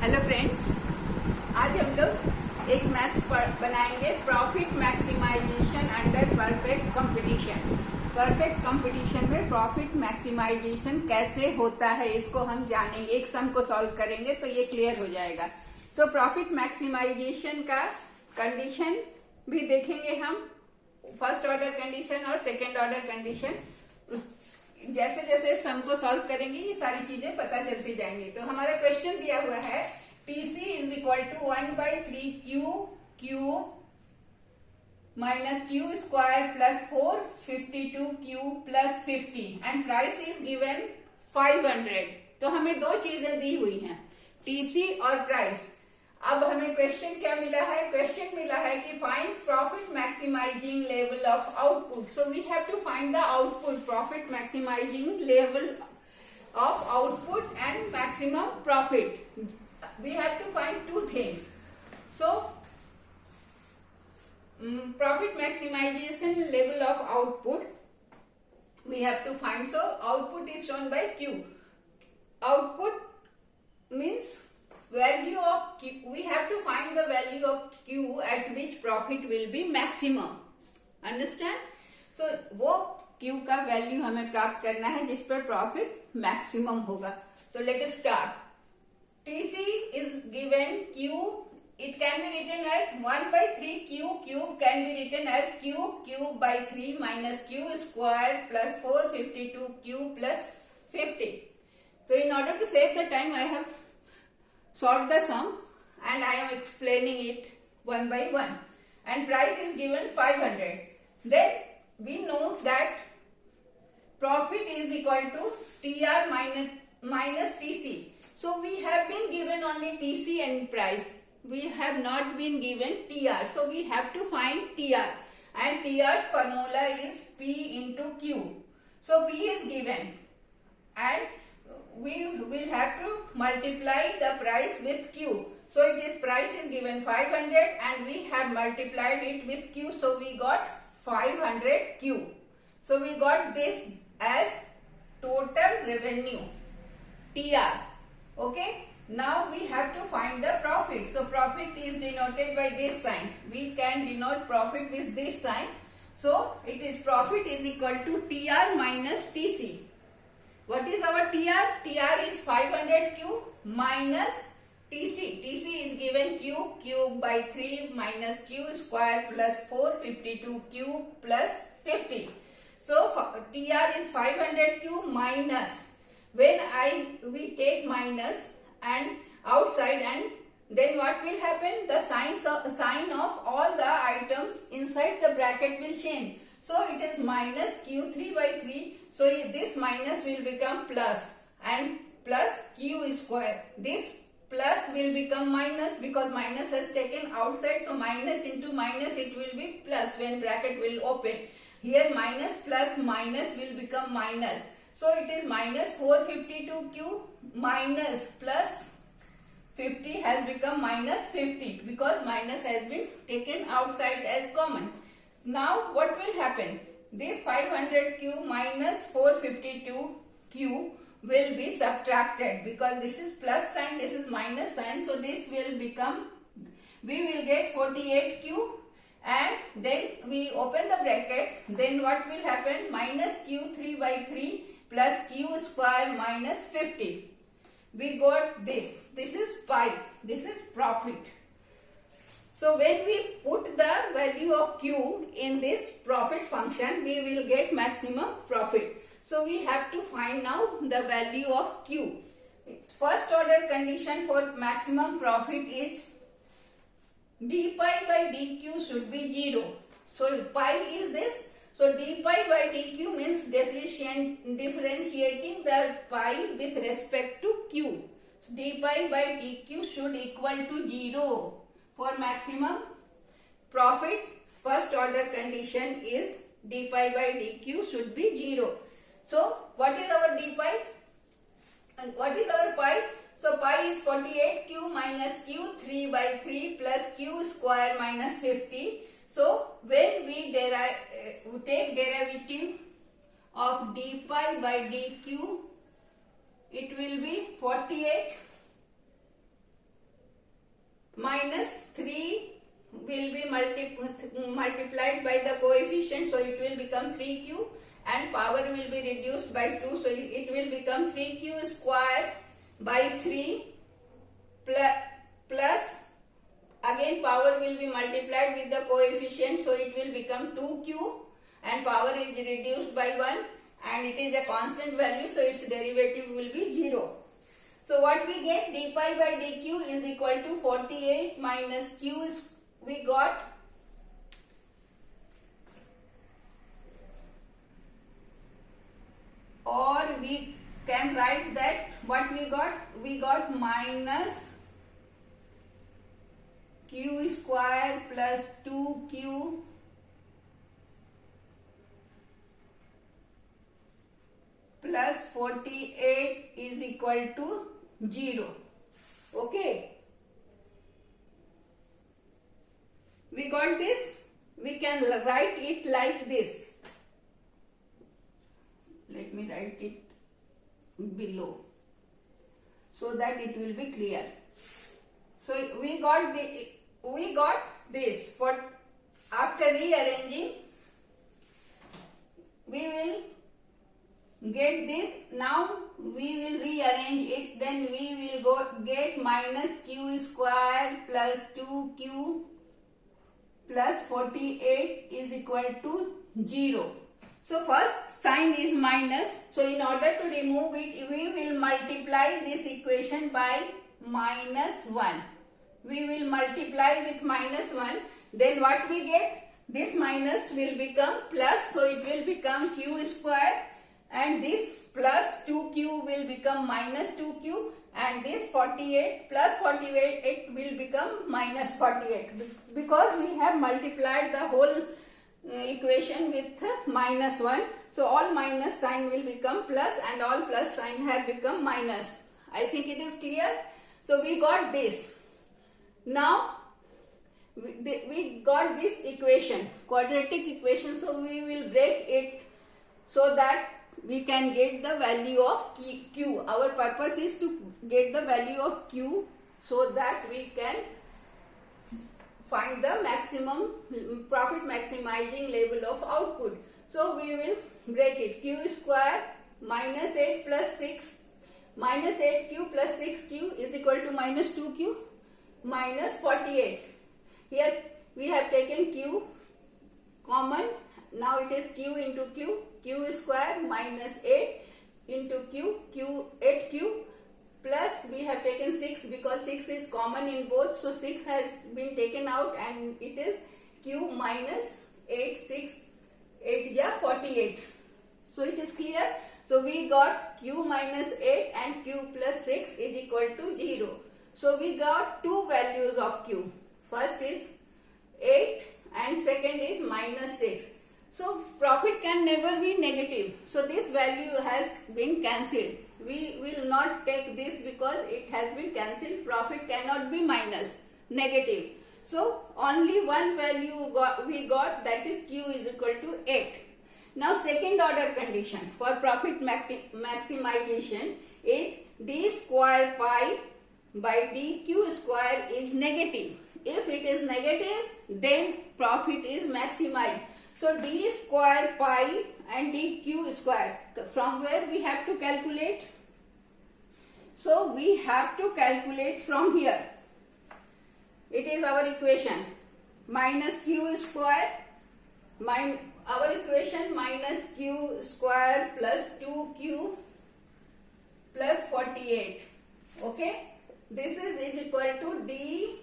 Hello friends, आज हम लोग एक मैथ्स बनाएंगे profit maximisation under perfect competition. Perfect competition में प्रॉफिट मैक्सिमाइजेशन कैसे होता है इसको हम जानेंगे। एक सम को सॉल्व करेंगे तो ये क्लियर हो जाएगा। तो प्रॉफिट मैक्सिमाइजेशन का कंडीशन भी देखेंगे हम, फर्स्ट ऑर्डर कंडीशन और सेकेंड ऑर्डर कंडीशन। जैसे जैसे सम को सॉल्व करेंगे ये सारी चीजें पता चलती जाएंगी। तो हमारा क्वेश्चन दिया हुआ है TC is equal to 1/3 Q minus Q square plus 452 Q plus 50 and price is given 500। तो हमें दो चीजें दी हुई हैं, TC और प्राइस। अब हमें क्वेश्चन क्या मिला है? क्वेश्चन मिला है कि find profit maximising level of output. So we have to find the output, profit maximising level of output and maximum profit. We have to find two things. So profit maximization level of output we have to find. So output is shown by Q. Output means value of Q. We have to find the value of Q at which profit will be maximum. Understand? So वो Q का value हमें प्राप्त करना है जिस पर profit maximum होगा। तो let us start. TC is given Q. It can be written as 1/3 Q cube can be written as Q cube by 3 minus Q square plus 452 Q plus 50. So in order to save the time, I have solved the sum and I am explaining it one by one. And price is given 500. Then we know that profit is equal to TR minus TC. So we have been given only TC and price. We have not been given TR. So we have to find TR. And TR's formula is P into Q. So P is given. And we will have to multiply the price with Q. So it is price is given 500 and we have multiplied it with Q. So we got 500 Q. So we got this as total revenue, TR. Okay. Now we have to find the profit. So profit is denoted by this sign. We can denote profit with this sign. So it is profit is equal to TR minus TC. What is our TR? TR is 500Q minus TC. TC is given Q cube by 3 minus Q square plus 452Q plus 50. So TR is 500Q minus, when we take minus and outside, and then what will happen? The sign of all the items inside the bracket will change. So it is minus Q3 by 3. So this minus will become plus and plus Q square. This plus will become minus because minus has taken outside. So minus into minus it will be plus when bracket will open. Here minus plus minus will become minus. So it is minus 452Q minus plus 50 has become minus 50 because minus has been taken outside as common. Now what will happen? This 500Q minus 452Q will be subtracted because this is plus sign, this is minus sign. So this will become, we will get 48Q. And then we open the bracket, then what will happen? Minus Q3 by 3 plus Q square minus 50. We got this. This is pi. This is profit. So when we put the value of Q in this profit function, we will get maximum profit. So we have to find now the value of Q. First order condition for maximum profit is d pi by dq should be 0. So pi is this. So d pi by dq means differentiating the pi with respect to q. So d pi by dq should equal to 0 for maximum profit. First order condition is d pi by dq should be 0. So what is our d pi and what is our pi? So pi is 48Q minus Q3 by 3 plus Q square minus 50. So when we take derivative of d pi by dq, it will be 48 minus 3 will be multiplied by the coefficient, so it will become 3q, and power will be reduced by 2, so it will become 3q square by 3 plus again power will be multiplied with the coefficient, so it will become 2q, and power is reduced by 1, and it is a constant value, so its derivative will be 0. So what we get, d pi by dq is equal to 48 minus q is we got or we can write that what we got minus q square plus 2q plus 48 is equal to 0. Okay, we got this. We can write it like this. Let me write it below so that it will be clear. So we got this. For after rearranging, we will get this. Now we will rearrange it, then we will get minus q square plus 2q plus 48 is equal to 0. So first sign is minus, so in order to remove it, we will multiply this equation by minus 1. We will multiply with minus 1, then what we get, this minus will become plus, so it will become q square, and this plus 2q will become minus 2q, and this 48 plus 48 it will become minus 48, because we have multiplied the whole equation with minus 1. So all minus sign will become plus and all plus sign have become minus. I think it is clear. So we got this. Now we got this equation, quadratic equation, so we will break it so that we can get the value of q. Our purpose is to get the value of q so that we can find the maximum profit maximizing level of output. So we will break it. Q square minus 8 plus 6 minus 8q plus 6q is equal to minus 2q minus 48. Here we have taken q common. Now it is q into q square minus 8 into q 8q plus we have taken 6 because 6 is common in both, so 6 has been taken out and it is q minus 8, 6, 8 ja 48. So it is clear. So we got q minus 8 and q plus 6 is equal to 0. So we got two values of q. First is 8 and second is minus 6. So profit can never be negative. So this value has been cancelled. We will not take this because it has been cancelled. Profit cannot be minus, negative. So only one value we got, that is q is equal to 8. Now second order condition for profit maximization is d square pi by dq square is negative. If it is negative, then profit is maximized. So d square pi and dq square, from where we have to calculate? So we have to calculate from here. It is our equation minus q square, our equation minus q square plus 2q plus 48. Okay, this is equal to d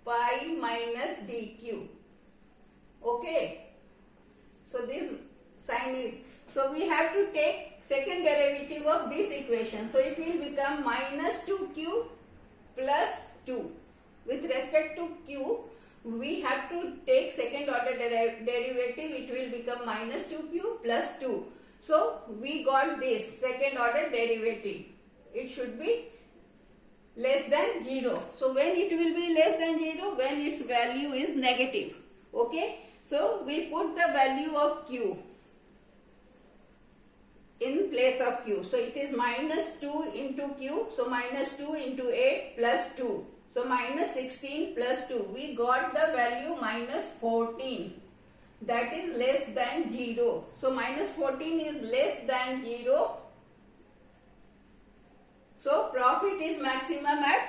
pi minus dq. Okay. So this sign is, so we have to take second derivative of this equation. So it will become minus 2q plus 2. With respect to q, we have to take second order derivative. It will become minus 2q plus 2. So we got this second order derivative. It should be less than 0. So when it will be less than 0? When its value is negative. Okay. So we put the value of q in place of q. So it is minus 2 into q. So minus 2 into 8 plus 2. So minus 16 plus 2. We got the value minus 14. That is less than 0. So minus 14 is less than 0. So profit is maximum at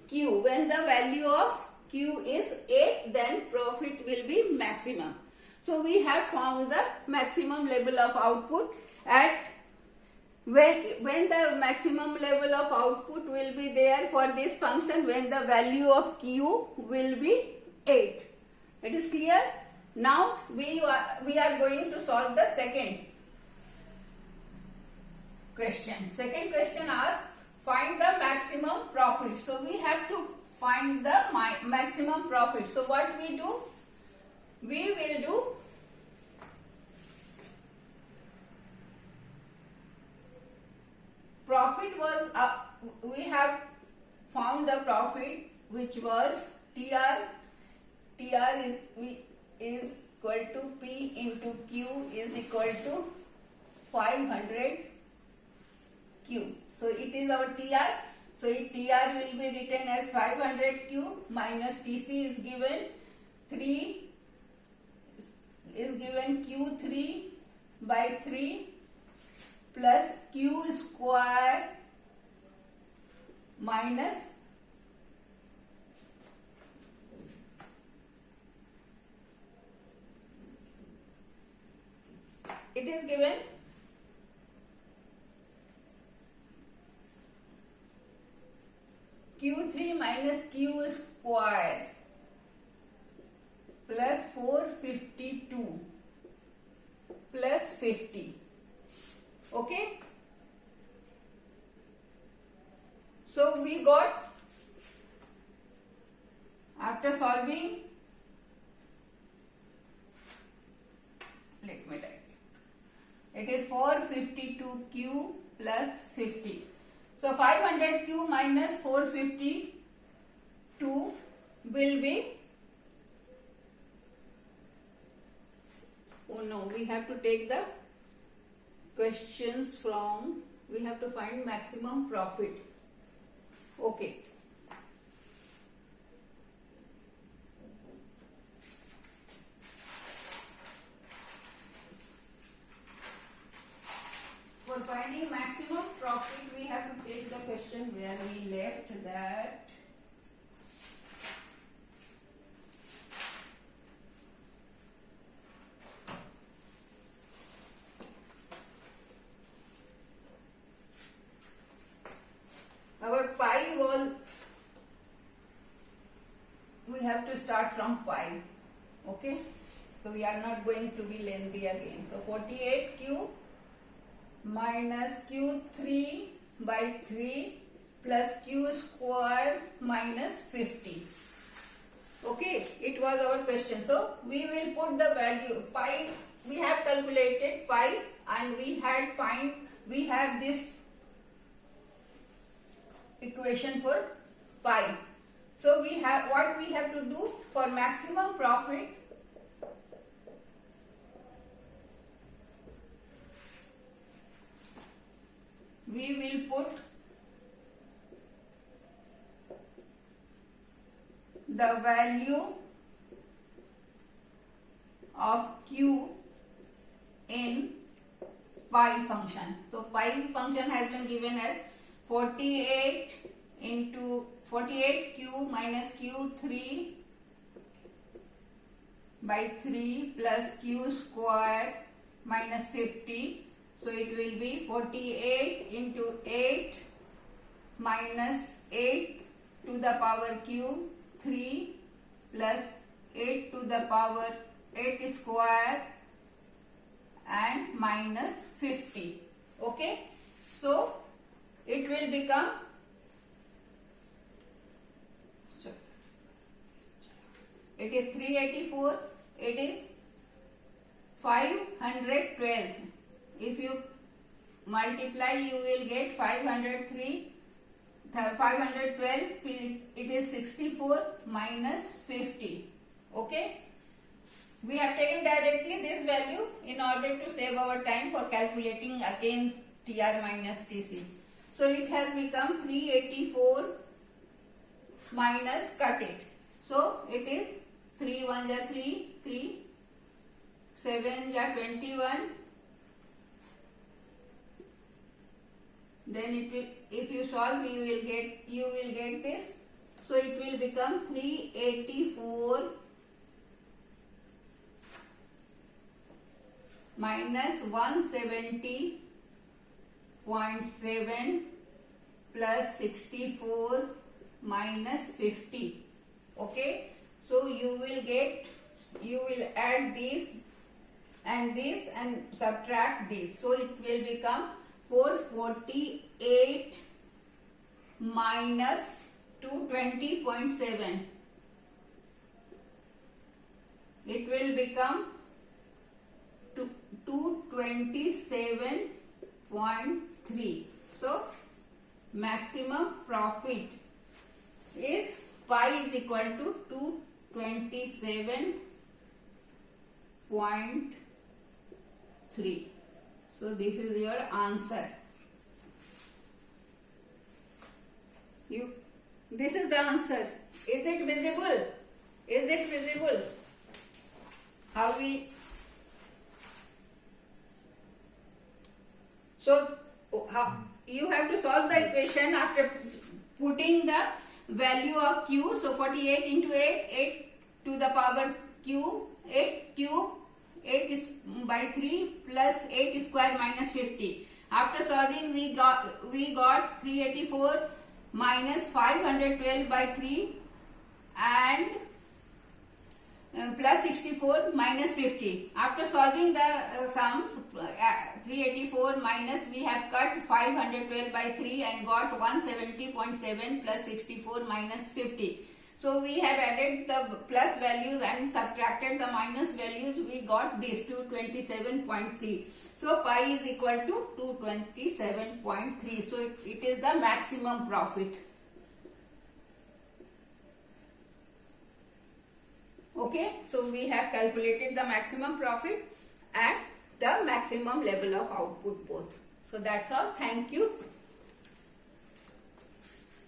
Q. When the value of Q is 8, then profit will be maximum. So we have found the maximum level of output at when the maximum level of output will be there for this function, when the value of Q will be 8. It is clear? Now we are going to solve the second question. Second question asks, find the maximum profit. So we have to find the maximum profit. So what we do? We will do profit was we have found the profit, which was TR is equal to P into Q is equal to 500 Q. So it is our TR. So TR will be written as 500 Q minus TC is given 3 is given Q3 by 3 plus Q square minus it is given Q3 minus Q square plus 452 plus 50. Okay. So we got, after solving, let me write. It is 452Q plus 50. So 500Q minus 452 will be, oh no, we have to take the questions from, we have to find maximum profit. Okay. For finding maximum profit, we have to take the question where we left that. Our pi was, we have to start from pi. Okay. So we are not going to be lengthy again. So 48Q minus Q3 by 3 plus Q square minus 50. Okay, it was our question. So we will put the value pi. We have calculated pi and we have this equation for pi. So we have, what we have to do for maximum profit, we will put the value of Q in pi function. So pi function has been given as 48 into 48Q minus Q3 by 3 plus Q square minus 50. So it will be 48 into 8 minus 8 to the power Q 3 plus 8 to the power 8 square and minus 50. Okay. So it will become, it is 384, it is 512. If you multiply, you will get 503, 512, it is 64 minus 50. Okay. We have taken directly this value in order to save our time for calculating again TR minus TC. So it has become 384 minus cut it. So it is 3 1 ja 3, 3, 7 ja 21. Then it will, if you solve, you will get this. So it will become 384 minus 170.7 plus 64 minus 50. Okay, so you will add this and subtract this. So it will become 448 minus 220.7. It will become 227.3. So maximum profit is pi is equal to 227.3. So this is your answer. This is the answer. Is it visible? Is it visible? How we? So how you have to solve the equation after putting the value of q. So 48 into 8, 8 to the power q, 8 cube, 8 is by 3 plus 8 square minus 50. After solving, we got 384 minus 512 by 3 and plus 64 minus 50. After solving the sums, 384 minus, we have cut 512 by 3 and got 170.7 plus 64 minus 50. So we have added the plus values and subtracted the minus values. We got this 227.3. So pi is equal to 227.3. So it is the maximum profit. Okay, so we have calculated the maximum profit and the maximum level of output both. So that's all. Thank you.